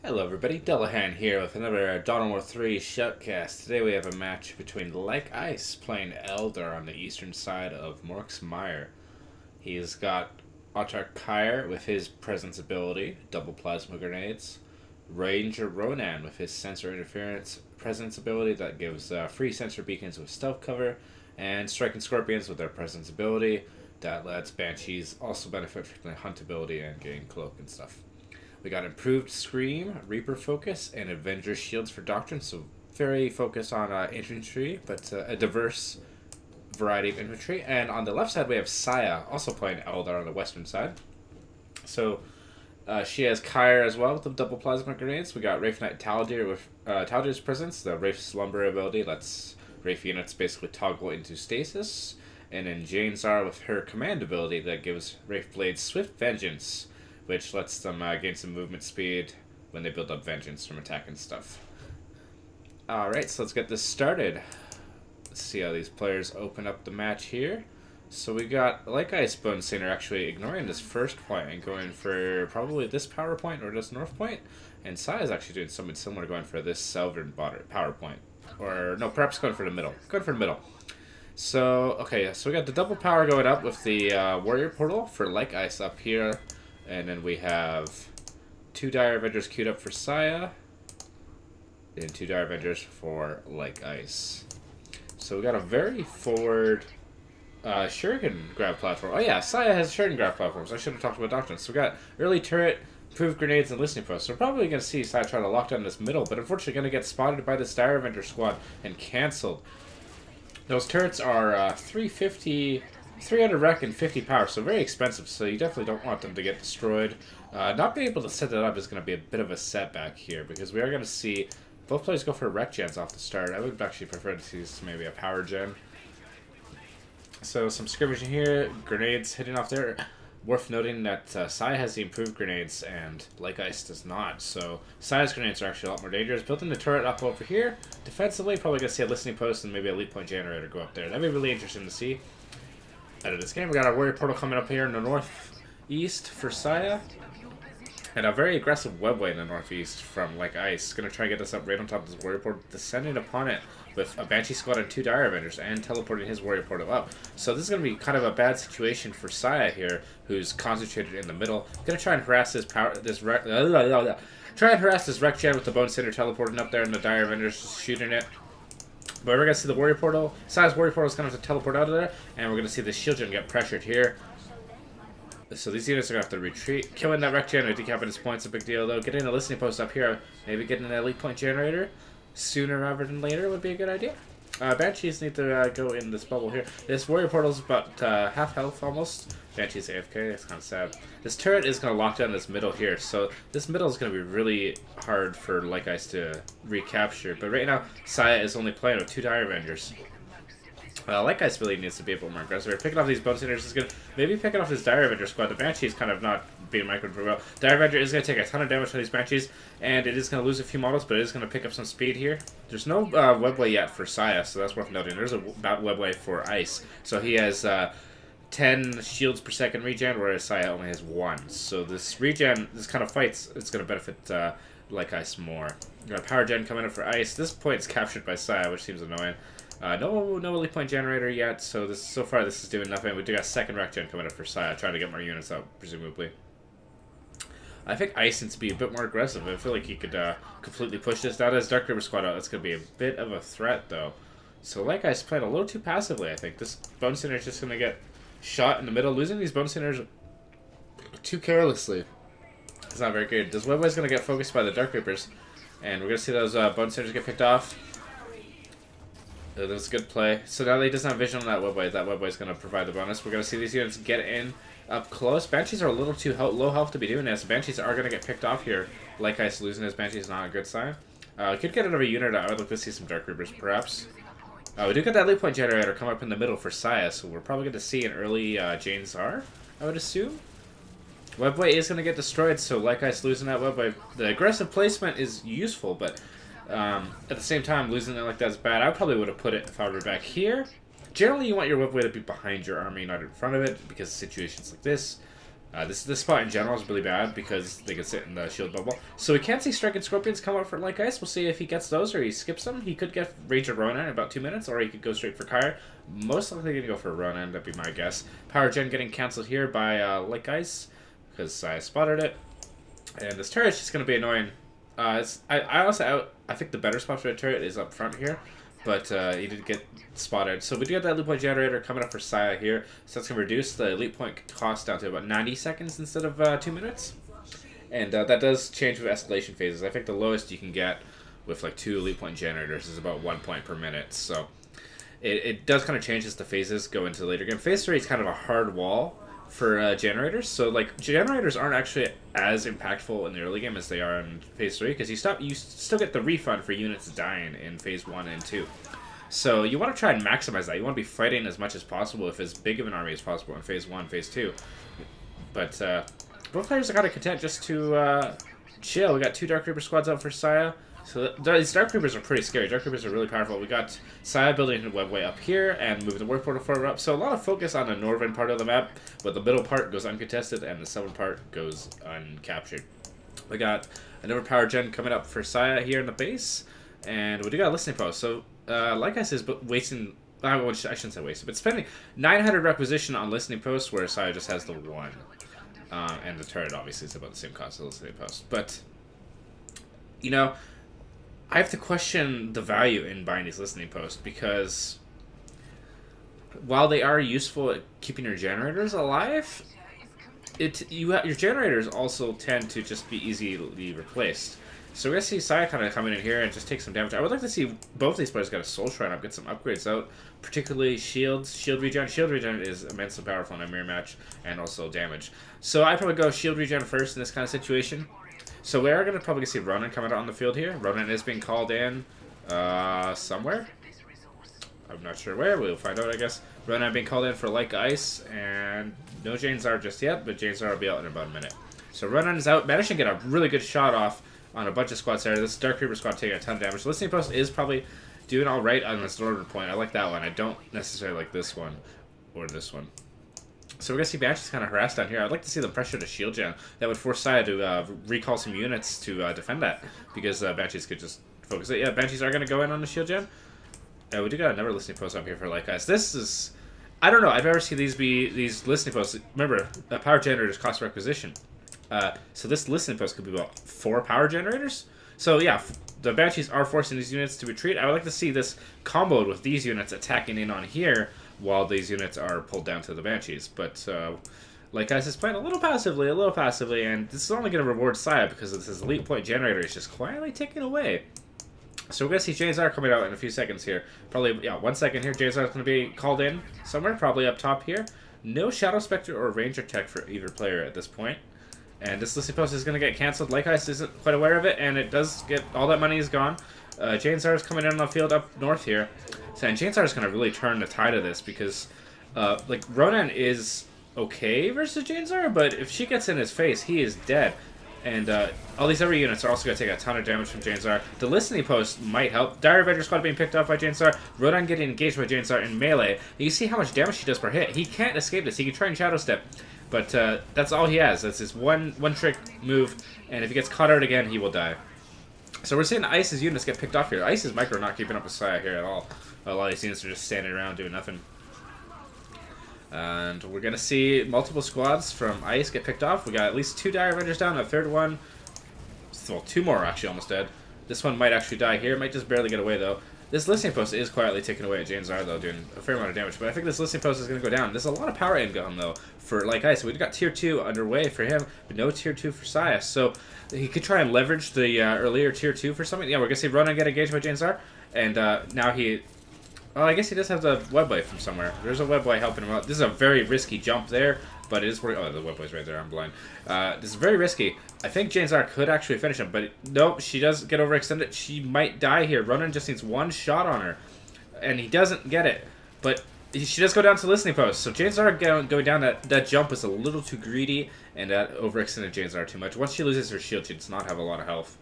Hello everybody, Dellahan here with another Dawn War 3 Shoutcast. Today we have a match between LikeIce playing Eldar on the eastern side of Mork's Mire. He's got Autark Kyre with his presence ability, double plasma grenades, Ranger Ronan with his sensor interference presence ability that gives free sensor beacons with stealth cover, and Striking Scorpions with their presence ability that lets Banshees also benefit from the hunt ability and gain cloak and stuff. We got improved Scream, Reaper Focus, and Avenger Shields for Doctrine, so very focused on infantry, but a diverse variety of infantry. And on the left side we have Saya, also playing Eldar on the western side. So she has Kyre as well with the double plasma grenades. We got Wraith Knight Taldir with Taldir's presence. The Wraith Slumber ability lets Wraith units basically toggle into stasis. And then Jane Zar with her command ability that gives Wraith Blades Swift Vengeance, which lets them gain some movement speed when they build up vengeance from attacking stuff. Alright, so let's get this started. Let's see how these players open up the match here. So we got LikeIce Bonesinger actually ignoring this first point and going for probably this power point or this north point. And Sai is actually doing something similar, going for this southern power point. Or no, perhaps going for the middle. Going for the middle. So, okay, so we got the double power going up with the warrior portal for LikeIce up here. And then we have 2 Dire Avengers queued up for Saya, and 2 Dire Avengers for LikeIce. So we got a very forward Shuriken grab platform. Oh yeah, Saya has Shuriken grab platforms. I should have talked about Doctrine. So we got early turret, improved grenades, and listening posts. So we're probably going to see Saya try to lock down this middle, but unfortunately going to get spotted by this Dire Avenger squad and cancelled. Those turrets are 350... 300 rec and 50 power, so very expensive, so you definitely don't want them to get destroyed. Not being able to set that up is going to be a bit of a setback here, because we are going to see both players go for rec gens off the start. I would actually prefer to see maybe a power gen. So some skirmishing here, grenades hitting off there. Worth noting that Sai has the improved grenades and LikeIce does not, so Sai's grenades are actually a lot more dangerous. Building the turret up over here, defensively probably going to see a listening post and maybe a lead point generator go up there. That'd be really interesting to see. Out of this game, we got our warrior portal coming up here in the northeast for Saya, and a very aggressive webway in the northeast from LikeIce. Gonna try and get this up right on top of this warrior portal, descending upon it with a Banshee squad and 2 Dire Avengers, and teleporting his warrior portal up. So this is gonna be kind of a bad situation for Saya here, who's concentrated in the middle. Gonna try and harass this rec gen with the Bone Cinder teleporting up there, and the Dire Avengers just shooting it. But we're going to see the warrior portal. Sai's warrior portal is going to have to teleport out of there, and we're going to see the shield gen get pressured here. So these units are going to have to retreat. Killing that rec gen or decapping his point's a big deal, though. Getting a listening post up here, maybe getting an elite point generator sooner rather than later would be a good idea. Banshees need to go in this bubble here. This warrior portal is about half health almost. Banshee's AFK, that's kind of sad. This turret is going to lock down this middle here, so this middle is going to be really hard for LikeIce to recapture. But right now, Saya is only playing with 2 Dire Avengers. LikeIce really needs to be a bit more aggressive. Picking off these Bone Cinders is going to maybe picking off this Dire Avenger squad. The Banshee is kind of not being microed very well. Dire Avenger is going to take a ton of damage from these Banshees, and it is going to lose a few models, but it is going to pick up some speed here. There's no webway yet for Saya, so that's worth noting. There's a webway for Ice, so he has 10 shields per second regen, whereas Saya only has 1. So this regen, this kind of fights, it's going to benefit LikeIce more. We got a power gen coming in for Ice. This point is captured by Saya, which seems annoying. No elite point generator yet, so so far this is doing nothing. We do got a second rec gen coming up for Saya, trying to get more units out, presumably. I think Ice needs to be a bit more aggressive. I feel like he could completely push this. Now that his Dark Reaper squad out, that's going to be a bit of a threat, though. So LikeIce playing a little too passively, I think. This Bone Cinder is just going to get shot in the middle. Losing these Bone Cinders too carelessly. It's not very good. This webway is going to get focused by the Dark Reapers, and we're going to see those Bone Cinders get picked off. That was a good play. So now he doesn't have vision on that webway. That webway is going to provide the bonus. We're going to see these units get in up close. Banshees are a little too low health to be doing this. Banshees are going to get picked off here. LikeIce losing his Banshees is not a good sign. Could get another unit. I would like to see some Dark Reapers, perhaps. We do get that lead point generator come up in the middle for Saya, so we're probably going to see an early Jane Zar, I would assume. Webway is going to get destroyed, so LikeIce losing that webway. The aggressive placement is useful, but at the same time, losing it like that is bad. I probably would have put it if I were back here. Generally, you want your webway to be behind your army, not in front of it, because of situations like this. This spot in general is really bad because they can sit in the shield bubble. So we can't see Striking Scorpions come out for LikeIce. We'll see if he gets those or he skips them. He could get Rage of Ronan in about 2 minutes, or he could go straight for Kyre. Most likely going to go for Ronan, that'd be my guess. Power Gen getting cancelled here by LikeIce because I spotted it. And this turret's just going to be annoying. I think the better spot for the turret is up front here. But he did get spotted. So we do have that elite point generator coming up for Saya here. So that's going to reduce the elite point cost down to about 90 seconds instead of 2 minutes. And that does change with escalation phases. I think the lowest you can get with like 2 elite point generators is about 1 point per minute. So it does kind of change as the phases go into the later game. Phase 3 is kind of a hard wall for generators. So like generators aren't actually as impactful in the early game as they are in phase 3 because you still get the refund for units dying in phase 1 and 2. So you want to try and maximize that. You want to be fighting as much as possible with as big of an army as possible in phase 1, phase 2. But both players are kind of content just to chill. We got 2 Dark Reaper squads out for Saya. So these Dark Reapers are pretty scary. Dark Reapers are really powerful. We got Saya building a webway up here and moving the Warp Portal forward up. So a lot of focus on the northern part of the map, but the middle part goes uncontested and the southern part goes uncaptured. We got another power gen coming up for Saya here in the base, and we do got a listening post. So LikeIce is wasting, I shouldn't say wasted, but spending 900 requisition on listening posts where Saya just has the 1. And the turret obviously is about the same cost as the listening post. But, you know, I have to question the value in buying these listening posts because while they are useful at keeping your generators alive, your generators also tend to just be easily replaced. So we're going to see Saya kind of come in here and just take some damage. I would like to see both these players get a Soul Shrine up, get some upgrades out, particularly shields, shield regen. Shield regen is immensely powerful in a mirror match, and also damage. So I'd probably go shield regen first in this kind of situation. So we are going to probably see Ronan coming out on the field here. Ronan is being called in somewhere. I'm not sure where. We'll find out, I guess. Ronan being called in for LikeIce, and no Jane Zar just yet, but Jane Zar will be out in about a minute. So Ronan is out. Managed to get a really good shot off on a bunch of squads there. This Dark Reaper squad taking a ton of damage. The Listening Post is probably doing all right on this northern point. I like that one. I don't necessarily like this one or this one. So we're going to see Banshee's kind of harassed down here. I'd like to see them pressure the shield gen. That would force Saya to recall some units to defend that, because Banshees could just focus it. Yeah, Banshees are going to go in on the shield gen. We do got another listening post up here for LikeIce. This is, I don't know, I've never seen these listening posts. Remember, power generators cost requisition. So this listening post could be about 4 power generators. So yeah, the Banshees are forcing these units to retreat. I would like to see this comboed with these units attacking in on here, while these units are pulled down to the Banshees. But LikeIce is playing a little passively, and this is only going to reward Saya because this elite point generator is just quietly ticking away. So we're going to see Jane Zar coming out in a few seconds here. Probably, yeah, 1 second here. Jane Zar is going to be called in somewhere, probably up top here. No Shadow Spectre or Ranger tech for either player at this point. And this listening post is going to get cancelled. LikeIce isn't quite aware of it, and it does get, all that money is gone. Jane Zar is coming in on the field up north here. And Jane Zar is going to really turn the tide of this because, like, Ronan is okay versus Jane Zar, but if she gets in his face, he is dead. And all these other units are also going to take a ton of damage from Jane Zar. The listening post might help. Dire Avenger squad being picked off by Jane Zar. Ronan getting engaged by Jane Zar in melee. You see how much damage she does per hit. He can't escape this. He can try and Shadow Step, but that's all he has. That's his one trick move, and if he gets caught out again, he will die. So we're seeing Ice's units get picked off here. Ice's micro not keeping up with Saya here at all. A lot of these units are just standing around doing nothing. And we're going to see multiple squads from Ice get picked off. We got at least 2 Dire Avengers down, a third one. Well, 2 more are actually almost dead. This one might actually die here. It might just barely get away, though. This listening post is quietly taking away at Jane Zar, though, doing a fair amount of damage. But I think this listening post is going to go down. There's a lot of power income, though, for LikeIce. We've got Tier 2 underway for him, but no Tier 2 for Saya. So he could try and leverage the earlier Tier 2 for something. Yeah, we're going to see Ronan get engaged by Jane Zar. And now he... Well, I guess he does have the webway from somewhere. There's a webway helping him out. This is a very risky jump there, but it is working. Oh, the webway's right there. I'm blind. This is very risky. I think Jane Zar could actually finish him, but nope, she does get overextended. She might die here. Ronan just needs 1 shot on her, and he doesn't get it. But she does go down to the listening post. So Jane Zar going down, that jump was a little too greedy, and that overextended Jane Zar too much. Once she loses her shield, she does not have a lot of health.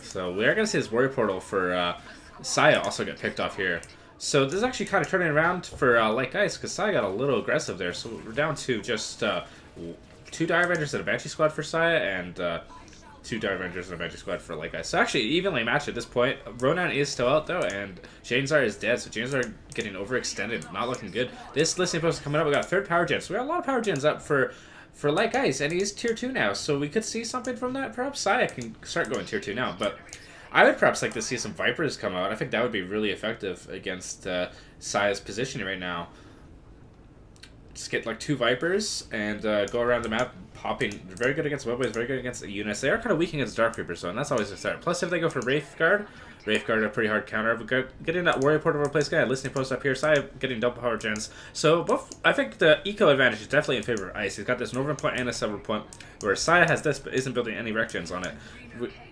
So we are going to see this warrior portal for... Saya also get picked off here. So this is actually kind of turning around for LikeIce, because Saya got a little aggressive there. So we're down to just 2 Dire Avengers and a Banshee squad for Saya, and 2 Dire Avengers and a Banshee squad for LikeIce. So actually evenly matched at this point. Ronan is still out though, and Janezar is dead. So Janezar getting overextended, not looking good. This listening post is coming up. We got a 3rd power gen, so we got a lot of power gens up for LikeIce, and he's tier 2 now. So we could see something from that. Perhaps Saya can start going tier 2 now, but I would perhaps like to see some Vipers come out. I think that would be really effective against Saya's positioning right now. Just get like 2 Vipers and go around the map popping. They're very good against Webways, very good against the units. They are kind of weak against Dark Reapers, though, and that's always a start. Plus, if they go for Wraithguard, Wraithguard a pretty hard counter. But getting that Warrior Port over place guy, listening post up here, Saya getting double power gens. So both, I think the eco advantage is definitely in favor of Ice. He's got this Northern Point and a Southern Point, where Saya has this but isn't building any rec gens on it.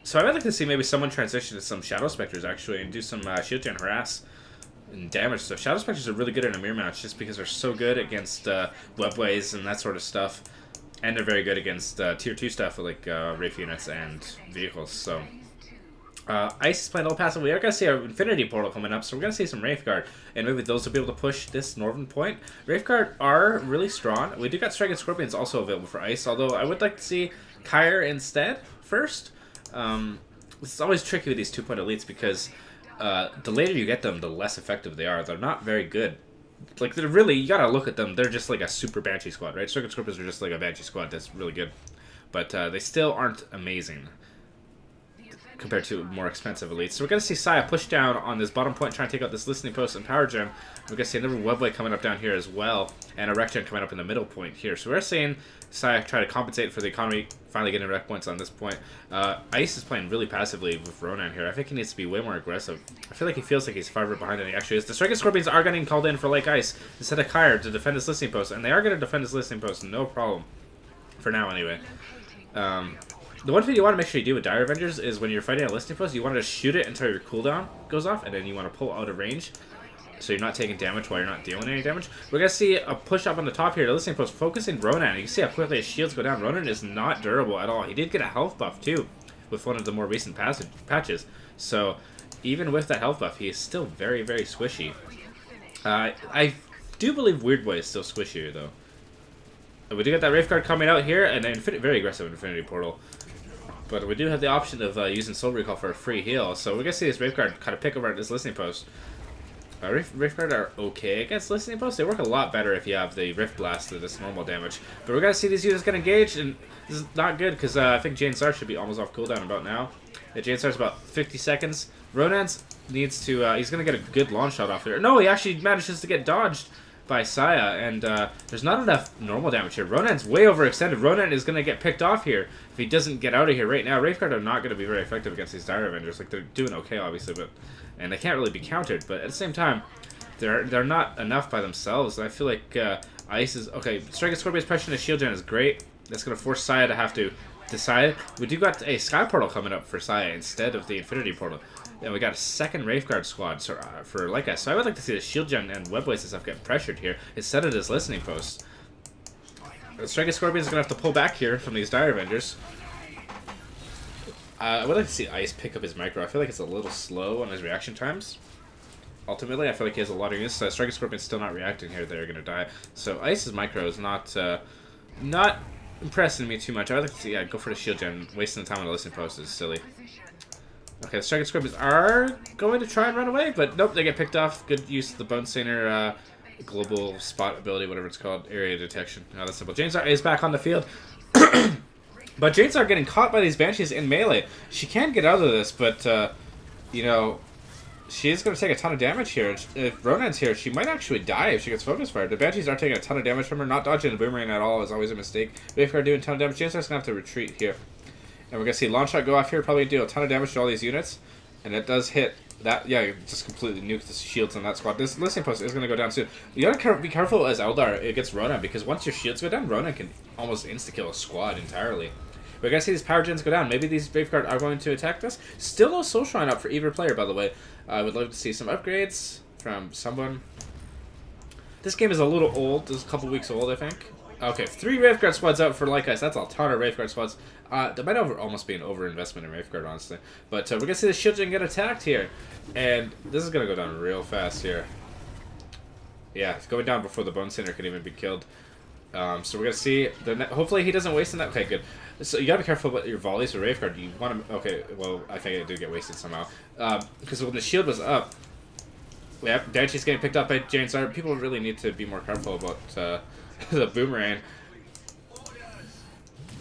So I would like to see maybe someone transition to some Shadow Spectres actually and do some shield gen harass and damage stuff. Shadow Spectres are really good in a mirror match just because they're so good against Webways and that sort of stuff. And they're very good against tier 2 stuff like Wraith units and vehicles. So Ice is playing a little passive. We are going to see our Infinity Portal coming up, so we're going to see some Wraithguard. And maybe those will be able to push this Northern Point. Wraithguard are really strong. We do got Strike and Scorpions also available for Ice, although I would like to see Kyre instead first. It's always tricky with these 2-point elites because the later you get them, the less effective they are. They're not very good. Like, they're really, you gotta look at them, they're just like a super Banshee squad, right? Circuit Scorpions are just like a Banshee squad that's really good. But they still aren't amazing compared to more expensive elites. So we're gonna see Saya push down on this bottom point, trying to take out this listening post and power gem. We're gonna see another Webway coming up down here as well, and a rec gen coming up in the middle point here. So we're seeing Saya try to compensate for the economy, finally getting rec points on this point. Ice is playing really passively with Ronan here. I think he needs to be way more aggressive. I feel like he feels like he's farther behind than he actually is. The Striking Scorpions are getting called in for LikeIce instead of Kyre to defend his listening post, and they are going to defend his listening post, no problem. For now, anyway. The one thing you want to make sure you do with Dire Avengers is when you're fighting a listening post, you want to shoot it until your cooldown goes off, and then you want to pull out of range, so you're not taking damage while you're not dealing any damage. We're going to see a push up on the top here. The listening post focusing Ronan. You can see how quickly his shields go down. Ronan is not durable at all. He did get a health buff, too, with one of the more recent patches. So, even with that health buff, he is still very, very squishy. I do believe Weird Boy is still squishier, though. We do get that Wraithguard coming out here, and then very aggressive Infinity Portal. But we do have the option of using Soul Recall for a free heal, so we're going to see this Wraithguard kind of pick over at this listening post. Wraithguard are okay against listening posts. They work a lot better if you have the Rift Blast to this normal damage. But we're going to see these units get engaged, and this is not good because I think Janezar should be almost off cooldown about now. Janezar's about 50 seconds. Ronan needs to, he's going to get a good launch shot off here. No, he actually manages to get dodged by Saya, and there's not enough normal damage here. Ronan's way overextended. Ronan is going to get picked off here if he doesn't get out of here right now. Wraithguard are not going to be very effective against these Dire Avengers. Like, they're doing okay, obviously, but and they can't really be countered. But at the same time, they're not enough by themselves. And I feel like Ice is okay. Striking Scorpion's pressure and shield gen is great. That's going to force Saya to have to decide. We do got a Sky Portal coming up for Saya instead of the Infinity Portal. And we got a second Wraithguard squad for LikeIce. So I would like to see the shield gen and webways and stuff get pressured here instead of this listening post. The Striking Scorpion is going to have to pull back here from these Dire Avengers. I would like to see Ice pick up his micro. I feel like it's a little slow on his reaction times. Ultimately, I feel like he has a lot of units. Striking Scorpion's still not reacting here. They're going to die. So Ice's micro is not impressing me too much. I would like to see, go for the shield gen. Wasting the time on the listening post is silly. Okay, the Striking Scorpions are going to try and run away, but nope, they get picked off. Good use of the Bone Stainer global spot ability, whatever it's called, area detection. No, that's simple. Janezar is back on the field. But Janezar getting caught by these Banshees in melee. She can get out of this, but, you know, she is going to take a ton of damage here. If Ronan's here, she might actually die if she gets focus fired. The Banshees are taking a ton of damage from her. Not dodging the boomerang at all is always a mistake. If they're doing a ton of damage, Janezar's going to have to retreat here. And we're going to see Launch Shot go off here, probably do a ton of damage to all these units. And it does hit that, yeah, just completely nuke the shields on that squad. This listening post is going to go down soon. You got to be careful as Eldar against Ronan, because once your shields go down, Ronan can almost insta-kill a squad entirely. We're going to see these power gens go down. Maybe these Wraithguard are going to attack us. Still no Soul Shrine up for either player, by the way. I would love to see some upgrades from someone. This game is a little old. This is a couple weeks old, I think. Okay, 3 Wraithguard squads out for LikeIce. That's a ton of Wraithguard squads. That might almost be an overinvestment in Rafeguard, honestly. But we're going to see the shield gen get attacked here. And this is going to go down real fast here. Yeah, it's going down before the Bone Center can even be killed. So we're going to see... hopefully he doesn't waste in that. Okay, good. So you got to be careful about your volleys with Rafeguard. You want to... Okay, well, I think it did get wasted somehow. Because when the shield was up... Yeah, Daichi's getting picked up by Jane Star. People really need to be more careful about the boomerang.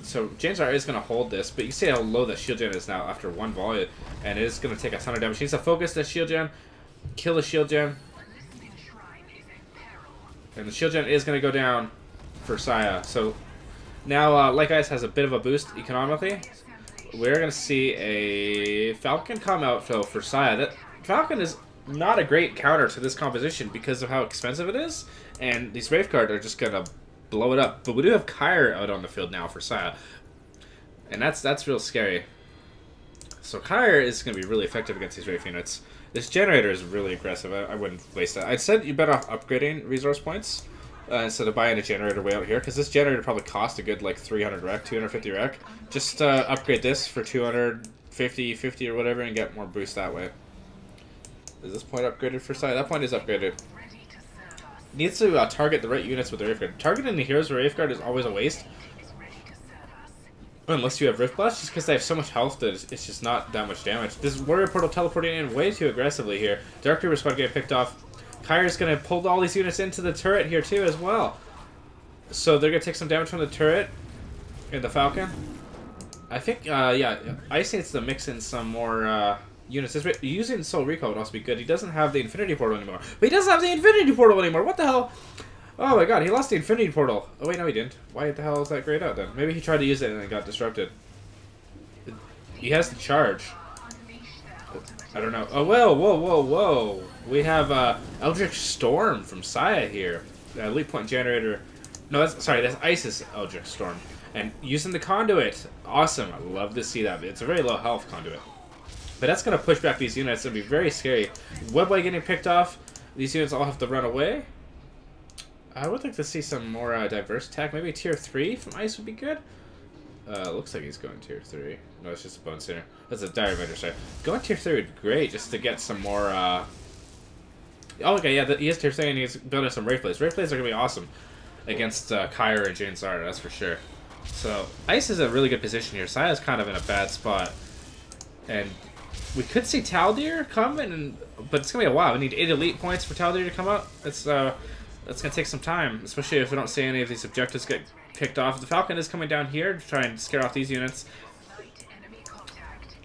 So James R is going to hold this, but you see how low that shield gen is now after one volley, and it is going to take a ton of damage. He needs to focus the shield gen, kill the shield gen, and the shield gen is going to go down for Saya. So now LikeIce has a bit of a boost economically. We're going to see a Falcon come out for Saya. That Falcon is not a great counter to this composition because of how expensive it is, and these Rafeguard are just going to blow it up. But we do have Kyre out on the field now for Saya, and that's real scary. So Kyre is going to be really effective against these Wraith units. This generator is really aggressive. I wouldn't waste that. I'd said you better off upgrading resource points instead of buying a generator way out here, because this generator probably cost a good like 300 rec, 250 rec. Just upgrade this for 250, 50 or whatever, and get more boost that way. Is this point upgraded for Saya? That point is upgraded. Needs to target the right units with the Rafeguard. Targeting the heroes with Rafeguard is always a waste. Unless you have Rift Blast, just because they have so much health that it's just not that much damage. This Warrior Portal teleporting in way too aggressively here. Dark Reaver Squad getting picked off. Kyre's going to pull all these units into the turret here too as well. So they're going to take some damage from the turret and the Falcon. I think, yeah, Ice needs to mix in some more units. Using Soul Recall would also be good. He doesn't have the Infinity Portal anymore. But he doesn't have the Infinity Portal anymore! What the hell? Oh my god, he lost the Infinity Portal. Oh wait, no he didn't. Why the hell is that grayed out then? Maybe he tried to use it and it got disrupted. He has the charge. I don't know. Oh, whoa, whoa, whoa, whoa. We have Eldritch Storm from Saya here. Elite Point Generator. No, that's Ice's Eldritch Storm. And using the Conduit. Awesome. I love to see that. It's a very low health Conduit. But that's going to push back these units. It'll be very scary. Webway getting picked off. These units all have to run away. I would like to see some more diverse tech. Maybe tier 3 from Ice would be good. Looks like he's going tier 3. No, it's just a Bone Center. That's a Dire Vendor, sorry. Going tier 3 would be great, just to get some more, Oh, okay, yeah, he is tier 3 and he's building some Wraith Blades. Wraith Blades are going to be awesome against Kyre and Jane Zara, that's for sure. So, Ice is a really good position here. Saya's kind of in a bad spot. And we could see Taldir come, but it's going to be a while. We need 8 elite points for Taldir to come out. That's going to take some time, especially if we don't see any of these objectives get picked off. The Falcon is coming down here to try and scare off these units.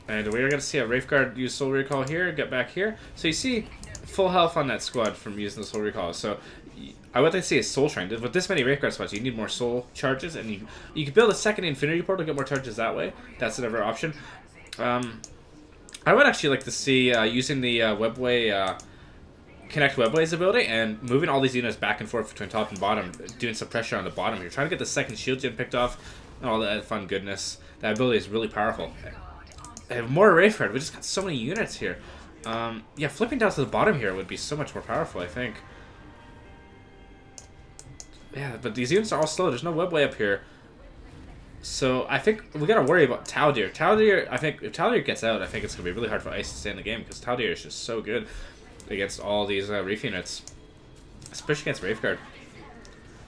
And we're going to see a Rafeguard use Soul Recall here, get back here. So you see full health on that squad from using the Soul Recall. So I would like to see a Soul Shrine. With this many Rafeguard squads, you need more Soul charges, and you can build a second Infinity Portal to get more charges that way. That's another option. I would actually like to see using the Webway... Connect Webway's ability and moving all these units back and forth between top and bottom, doing some pressure on the bottom here, trying to get the second shield gen picked off, and all that fun goodness. That ability is really powerful. I have more Rafeguard. We just got so many units here. Yeah, flipping down to the bottom here would be so much more powerful, I think. Yeah, but these units are all slow. There's no Webway up here. So I think we gotta worry about Taldir. Taldir, I think if Taldir gets out, I think it's gonna be really hard for Ice to stay in the game because Taldir is just so good against all these Wraith units, especially against Rafeguard.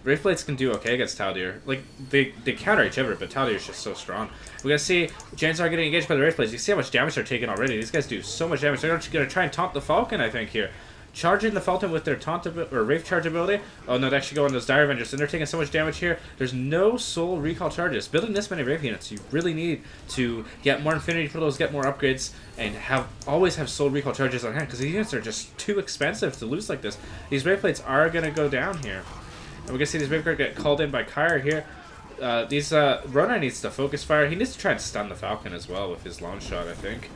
Wraith Blades can do okay against Taldir. Like, they counter each other, but Taldir is just so strong. We're going to see Janes are getting engaged by the Wraith Blades. You see how much damage they're taking already. These guys do so much damage. They're going to try and taunt the Falcon, I think, here. Charging the Falcon with their taunt or Wraith charge ability. Oh no, they actually go on those Dire Avengers, and they're taking so much damage here. There's no Soul Recall charges. Building this many Wraith units, you really need to get more Infinity Portals, get more upgrades, and always have Soul Recall charges on hand, because these units are just too expensive to lose like this. These Wraith Blades are going to go down here. And we're going to see these Wraith Guard get called in by Kyre here. Ronan needs to focus fire. He needs to try and stun the Falcon as well with his launch shot, I think.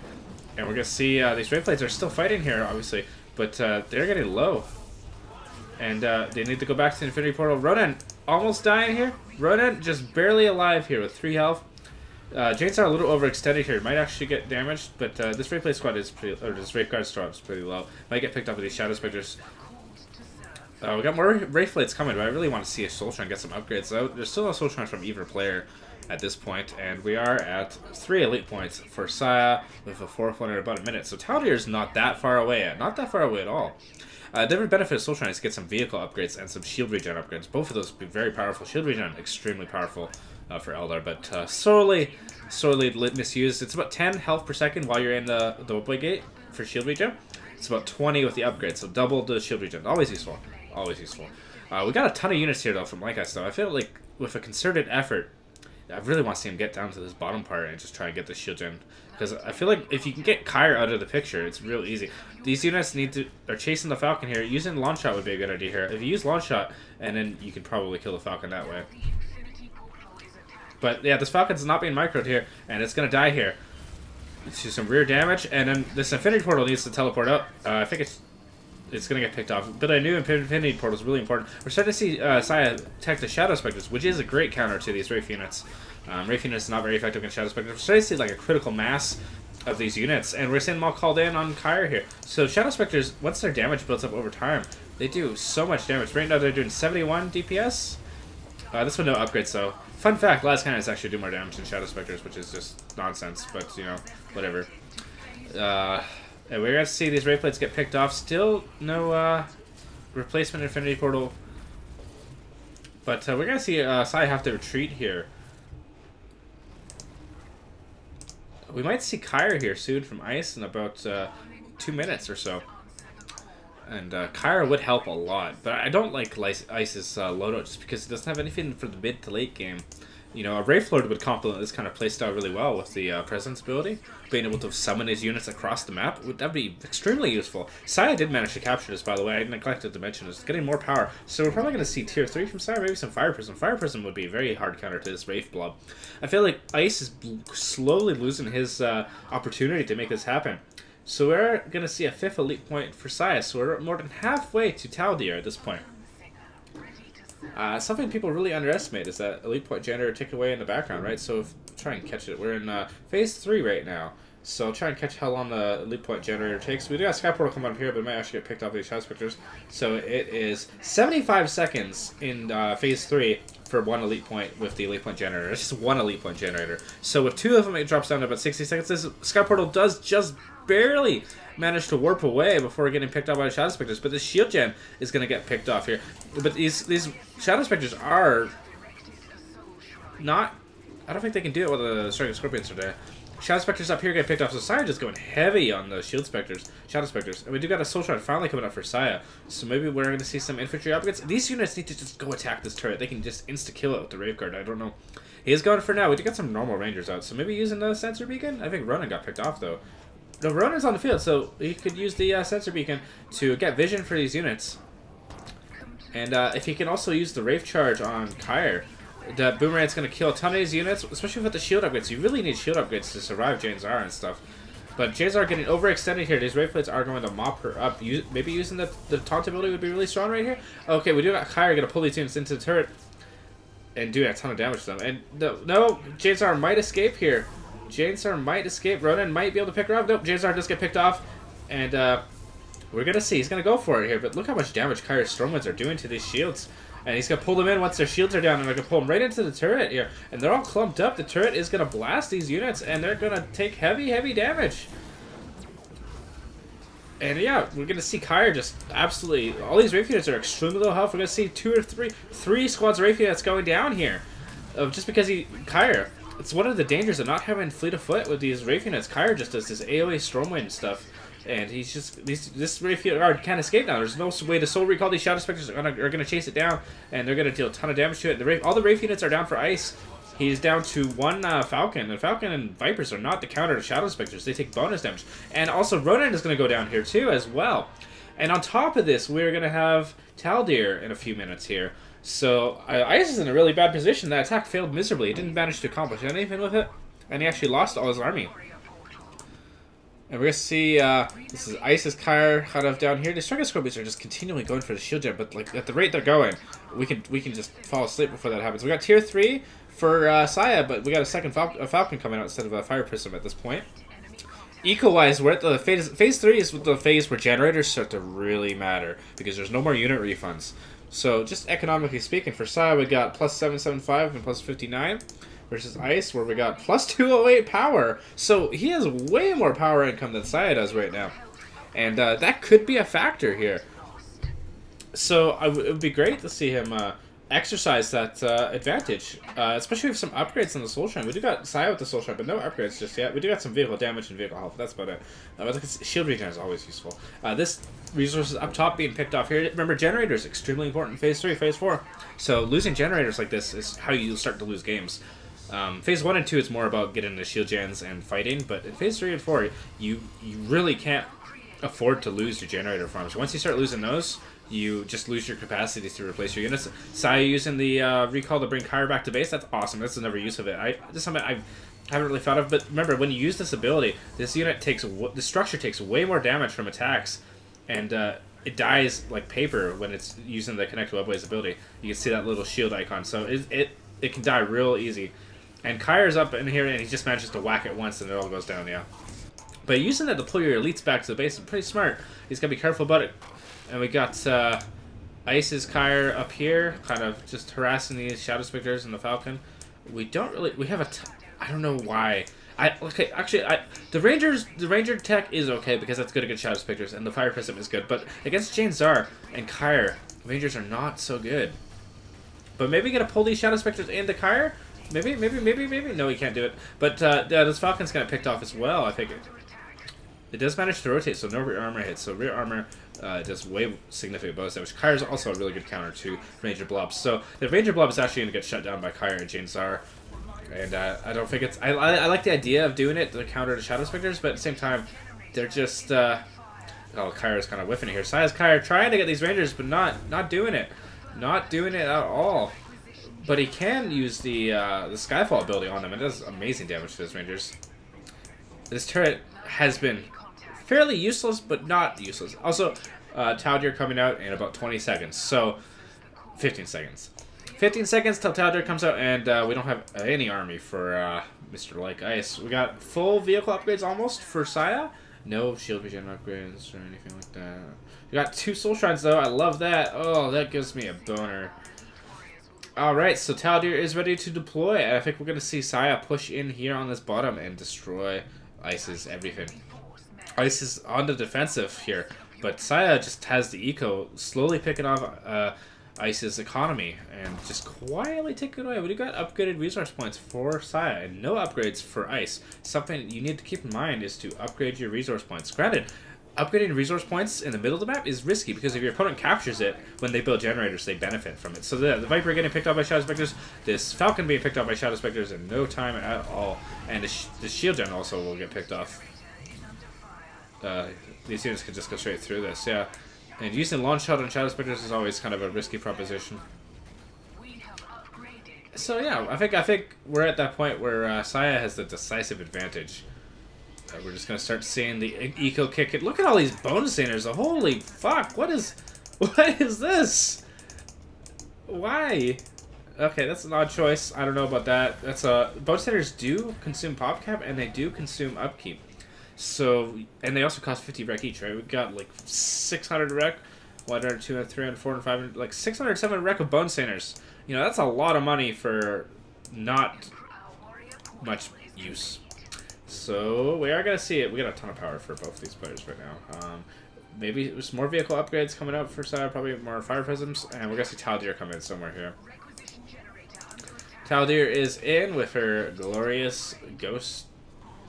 And we're going to see these Wraith Blades are still fighting here, obviously. But they're getting low. And they need to go back to the Infinity Portal. Ronan almost dying here. Ronan just barely alive here with 3 health. Janes are a little overextended here. Might actually get damaged. But this Wraith Blade squad is pretty... Or this Wraith Guard squad is pretty low. Might get picked up with these Shadow Specters. We got more Wraith Blades coming, but I really want to see a Soul Shrine get some upgrades. So there's still no Soul Shrine from either player. at this point, and we are at 3 elite points for Saya with a 4th one in about a minute. So Taldir is not that far away, not that far away at all. Different benefit of Soul Shrine is to get some vehicle upgrades and some shield regen upgrades. Both of those would be very powerful. Shield regen, extremely powerful for Eldar, but sorely misused. It's about 10 health per second while you're in the Wobbley Gate for shield regen. It's about 20 with the upgrade, so double the shield regen. Always useful. Always useful. We got a ton of units here, though, from LikeIce, though. I feel like with a concerted effort, I really want to see him get down to this bottom part and just try and get the shield gen. Because I feel like if you can get Kyre out of the picture, it's real easy. These units are chasing the Falcon here. Using Launch Shot would be a good idea here. If you use Launch Shot, and then you can probably kill the Falcon that way. But yeah, this Falcon's not being microed here, and it's going to die here. To some rear damage, and then this Infinity Portal needs to teleport up. I think it's going to get picked off. But I knew Infinity Portal is really important. We're starting to see Saya attack the Shadow Spectres, which is a great counter to these Wraith units. Wraith units is not very effective against Shadow Spectres. We're starting to see like a critical mass of these units, and we're seeing them all called in on Kyre here. So Shadow Spectres, once their damage builds up over time, they do so much damage. Right now they're doing 71 DPS. This one no upgrades though. Fun fact, Last Cannons actually do more damage than Shadow Spectres, which is just nonsense, but you know, whatever. And we're going to see these Wraith Plates get picked off. Still no replacement Infinity Portal. But we're going to see Sai have to retreat here. We might see Kyre here soon from Ice in about 2 minutes or so. And Kyre would help a lot, but I don't like Ice's loadout just because it doesn't have anything for the mid to late game. You know, a Wraith Lord would complement this kind of playstyle really well with the Presence ability. Being able to summon his units across the map, that'd be extremely useful. Saya did manage to capture this, by the way. I neglected to mention this. It's getting more power, so we're probably going to see tier 3 from Saya, maybe some Fire Prism. Fire Prism would be a very hard counter to this Wraith Blob. I feel like Ice is slowly losing his opportunity to make this happen. So we're going to see a 5th elite point for Saya, so we're more than halfway to Taldir at this point. Something people really underestimate is that elite point generator tick away in the background, right? So if, try and catch it. We're in phase 3 right now, so try and catch how long the elite point generator takes. We do have Sky Portal come up here, but it might actually get picked off these Shadow Spectres. So it is 75 seconds in phase 3 for 1 elite point with the elite point generator. It's just 1 elite point generator. So with 2 of them, it drops down to about 60 seconds. This Sky Portal does just barely manage to warp away before getting picked off by the Shadow Spectres, but this shield gen is going to get picked off here. But these Shadow Spectres are not... I don't think they can do it with the Striking Scorpions today. Shadow Spectres up here get picked off, so Saya just going heavy on the Shield Spectres, Shadow Spectres. And we do got a Soul Shard finally coming up for Saya, so maybe we're going to see some infantry upgrades. These units need to just go attack this turret. They can just insta-kill it with the Rave Guard. I don't know. He is going for now. We do got some normal Rangers out, so maybe using the Sensor Beacon? I think Ronan got picked off, though. The Ronan's on the field, so he could use the Sensor Beacon to get vision for these units. And if he can also use the Wraith Charge on Kyre, the Boomerang's going to kill a ton of these units, especially with the shield upgrades. You really need shield upgrades to survive Janzar and stuff. But Janzar getting overextended here. These Wraith Plates are going to mop her up. Maybe using the taunt ability would be really strong right here. Okay, we do got Kyre going to pull these units into the turret and do a ton of damage to them. And no, Janzar might escape here. Janzar might escape. Ronan might be able to pick her up. Nope, Janzar does get picked off. And we're going to see. He's going to go for it here. But look how much damage Kyre's Stormwinds are doing to these shields. And he's going to pull them in once their shields are down. And they're going to pull them right into the turret here. And they're all clumped up. The turret is going to blast these units. And they're going to take heavy, heavy damage. And yeah, we're going to see Kyre just absolutely... All these Wraith units are extremely low health. We're going to see three squads of Wraith units going down here. Just because Kyre... It's one of the dangers of not having fleet of foot with these Wraith units. Kyre just does this AoE Stormwind stuff. And he's just... This Wraith guard can't escape now. There's no way to soul recall. These Shadow Spectres are gonna chase it down. And they're going to deal a ton of damage to it. All the Wraith units are down for Ice. He's down to 1 Falcon. And Falcon and Vipers are not the counter to Shadow Spectres. They take bonus damage. And also Ronan is going to go down here too as well. And on top of this, we're going to have Taldir in a few minutes here. So Ice is in a really bad position. That attack failed miserably. He didn't manage to accomplish anything with it. And he actually lost all his army. And we're going to see, this is Ice's Kyre kind of down here. The Striking Scorpions are just continually going for the shield gen, but like at the rate they're going, we can just fall asleep before that happens. We got tier 3 for Saya, but we got a second Falcon coming out instead of a Fire Prism at this point. Eco-wise, we're at the phase 3 is the phase where generators start to really matter, because there's no more unit refunds. So just economically speaking, for Saya we got plus 775 and plus 59. versus Ice, where we got plus 208 power. So he has way more power income than Saya does right now. And that could be a factor here. So it would be great to see him exercise that advantage, especially with some upgrades on the Soul Shrine. We do got Saya with the Soul Shrine, but no upgrades just yet. We do got some vehicle damage and vehicle health. That's about it. Shield regen is always useful. This resource is up top being picked off here. Remember, generators extremely important in Phase 3, Phase 4. So losing generators like this is how you start to lose games. Phase 1 and 2 is more about getting the shield gens and fighting, but in Phase 3 and 4, you really can't afford to lose your generator farms. Once you start losing those, you just lose your capacity to replace your units. Saya using the recall to bring Kyra back to base, that's awesome. That's another use of it. This is something I haven't really thought of, but remember, when you use this ability, this unit the structure takes way more damage from attacks, and it dies like paper when it's using the Connect Webways ability. You can see that little shield icon, so it can die real easy. And Kyra's up in here, and he just manages to whack it once, and it all goes down, yeah. But using that to pull your elites back to the base is pretty smart. He's got to be careful about it. And we got Ice's Kyra up here, kind of just harassing these Shadow Spectres and the Falcon. We don't really... We have I don't know why. The Ranger tech is okay because that's good against Shadow Spectres, and the Fire Prism is good. But against Jane Zar and Kyra, Rangers are not so good. But maybe gonna pull these Shadow Spectres into Kyra? Maybe. No, he can't do it. But this Falcon's gonna picked off as well, I think. It does manage to rotate, so no rear armor hits. So rear armor does way significant bonus damage. Kyra is also a really good counter to Ranger Blobs. So the Ranger Blob is actually going to get shut down by Kyra and Jane Zar. And I don't think it's... I like the idea of doing it to counter the Shadow Spectres, but at the same time, they're just... oh, Kyra's kind of whiffing it here. Saya's Kyra trying to get these Rangers, but not doing it. Not doing it at all. But he can use the Skyfall ability on them. It does amazing damage to those Rangers. This turret has been fairly useless, but not useless. Also, Taldir coming out in about 20 seconds. So, 15 seconds. 15 seconds till Taldir comes out, and we don't have any army for Mr. LikeIce. We got full vehicle upgrades almost for Saya. No shield regen upgrades or anything like that. We got 2 soul shrines, though. I love that. Oh, that gives me a boner. Alright, so Taldir is ready to deploy. I think we're going to see Saya push in here on this bottom and destroy Ice's everything. Ice is on the defensive here, but Saya just has the eco slowly picking off Ice's economy and just quietly taking it away. We got upgraded resource points for Saya and no upgrades for Ice. Something you need to keep in mind is to upgrade your resource points. Granted, upgrading resource points in the middle of the map is risky because if your opponent captures it when they build generators, they benefit from it. So the Viper getting picked up by Shadow Spectres, this Falcon being picked up by Shadow Spectres in no time at all, and the Shield Gen also will get picked off. These units can just go straight through this, yeah. And using Launch Shot on Shadow Spectres is always kind of a risky proposition. So yeah, I think we're at that point where Saya has the decisive advantage. We're just gonna start seeing the eco kick it. Look at all these bone stainers. Holy fuck! What is this? Why? Okay, that's an odd choice. I don't know about that. That's bone stainers do consume pop cap and they do consume upkeep. So, and they also cost 50 rec each, right? We've got like 600 rec, 100, 200, 300, 400, 500, like 600, 700 rec of bone stainers. You know, that's a lot of money for not much use. So, we are going to see it. We got a ton of power for both these players right now. Maybe there's more vehicle upgrades coming up for Saya, probably more fire prisms, and we're going to see Taldir come in somewhere here. Taldir is in with her glorious ghost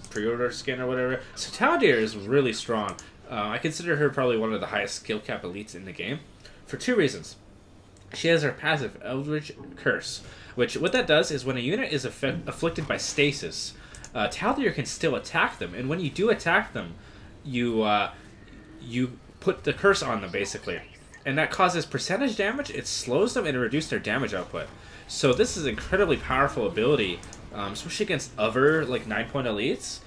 pre-order skin or whatever. So Taldir is really strong. I consider her probably one of the highest skill cap elites in the game for 2 reasons. She has her passive Eldritch Curse, which what that does is when a unit is afflicted by stasis, Taldir can still attack them, and when you do attack them, you put the curse on them basically, and that causes percentage damage. It slows them and it reduces their damage output. So this is an incredibly powerful ability, especially against other like 9-point elites.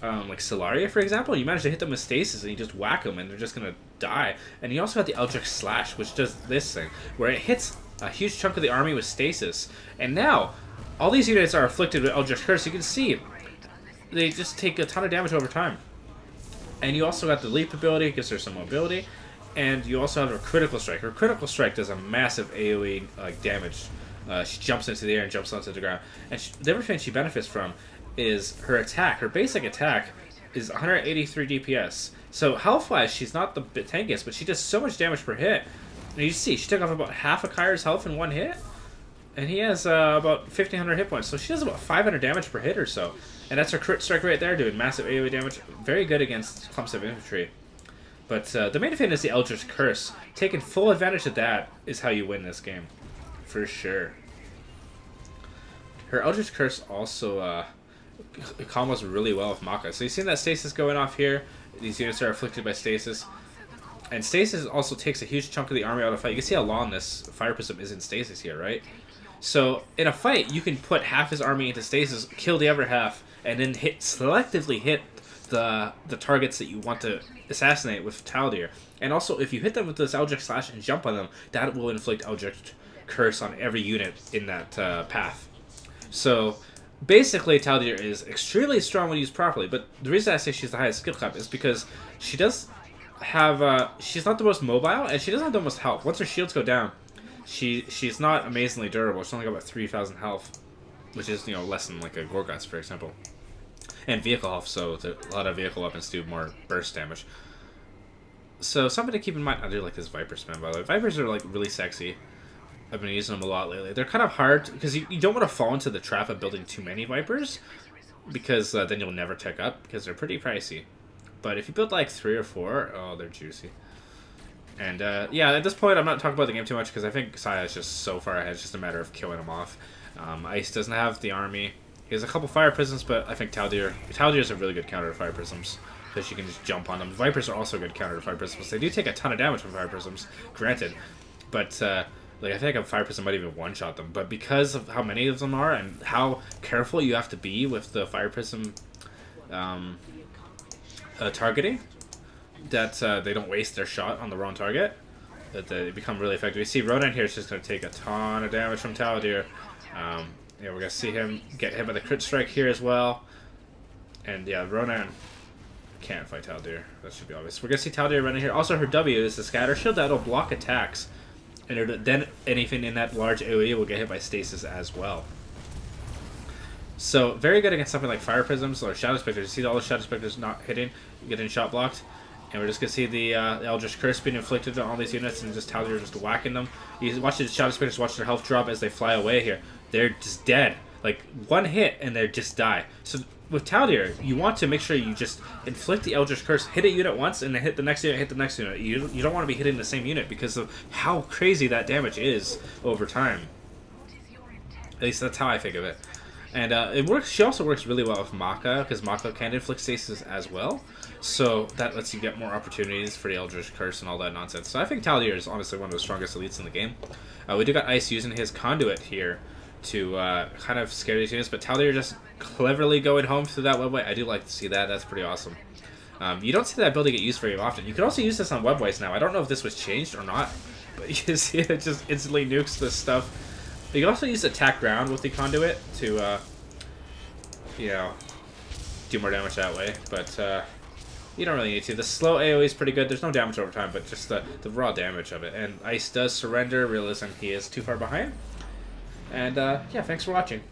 Like Solaria, for example, you manage to hit them with stasis and you just whack them and they're just going to die. And you also have the Eldritch Slash, which does this thing, where it hits a huge chunk of the army with stasis. And now, all these units are afflicted with Eldritch Curse. You can see, they just take a ton of damage over time. And you also got the Leap ability, gives her some mobility. And you also have her Critical Strike. Her Critical Strike does a massive AoE damage She jumps into the air and jumps onto the ground. And the other thing she benefits from is her attack. Her basic attack is 183 DPS. So health-wise, she's not the tankiest, but she does so much damage per hit. And you see, she took off about half of Kyrie's health in one hit. And he has about 1,500 hit points. So she does about 500 damage per hit or so. And that's her crit strike right there, doing massive AoE damage. Very good against clumps of infantry. But the main thing is the Eldritch Curse. Taking full advantage of that is how you win this game. For sure. Her Eldritch Curse also combos really well with Maka. So you've seen that stasis going off here. These units are afflicted by stasis. And stasis also takes a huge chunk of the army out of the fight. You can see how long this Fire Prism is in stasis here, right? So in a fight, you can put half his army into stasis, kill the other half, and then selectively hit the targets that you want to assassinate with Taldir. And also, if you hit them with this Eldritch Slash and jump on them, that will inflict Eldritch Curse on every unit in that path. So basically, Taldir is extremely strong when used properly. But the reason I say she's the highest skill cap is because she does have she's not the most mobile, and she doesn't have the most health. Once her shields go down, she's not amazingly durable. She's only got about 3,000 health, which is, you know, less than like a Gorgas, for example. And vehicle health, so a lot of vehicle weapons do more burst damage. So something to keep in mind. I do like this Viper spam, by the way. Vipers are like really sexy. I've been using them a lot lately. They're kind of hard because you don't want to fall into the trap of building too many Vipers, because then you'll never tech up, because they're pretty pricey. But if you build like 3 or 4, oh, they're juicy. And yeah, at this point, I'm not talking about the game too much because I think Saya is just so far ahead. It's just a matter of killing him off. Ice doesn't have the army. He has a couple Fire Prisms, but I think Taldir is a really good counter to Fire Prisms because you can just jump on them. Vipers are also a good counter to Fire Prisms. They do take a ton of damage from Fire Prisms, granted. But like, I think a Fire Prism might even one-shot them. But because of how many of them are and how careful you have to be with the Fire Prism targeting, that they don't waste their shot on the wrong target, that they become really effective. You see Ronan here is just going to take a ton of damage from Taldir. Yeah, we're going to see him get hit by the crit strike here as well. And yeah, Ronan can't fight Taldir. That should be obvious. We're going to see Taldir running here. Also, her W is the Scatter Shield. That'll block attacks. And then anything in that large AoE will get hit by stasis as well. So, very good against something like Fire Prisms or Shadow Specters. You see all the Shadow Specters not hitting, getting shot blocked. And we're just going to see the Eldritch Curse being inflicted on all these units and just Taldir just whacking them. You watch the Shadow Specters, watch their health drop as they fly away here. They're just dead. Like, one hit and they just die. So, with Taldir, you want to make sure you just inflict the Eldritch Curse, hit a unit once, and then hit the next unit, hit the next unit. You don't want to be hitting the same unit because of how crazy that damage is over time. At least that's how I think of it. And it works. She also works really well with Maka, because Maka can inflict stasis as well. So that lets you get more opportunities for the Eldritch Curse and all that nonsense. So I think Taldir is honestly one of the strongest elites in the game. We do got Ice using his conduit here to kind of scare these units, but Taldir just cleverly going home through that webway. I do like to see that. That's pretty awesome. You don't see that ability get used very often. You can also use this on webways now. I don't know if this was changed or not, but you can see it just instantly nukes this stuff. You can also use attack ground with the conduit to, you know, do more damage that way, but you don't really need to. The slow AoE is pretty good. There's no damage over time, but just the raw damage of it. And Ice does surrender, realizing he is too far behind. And yeah, thanks for watching.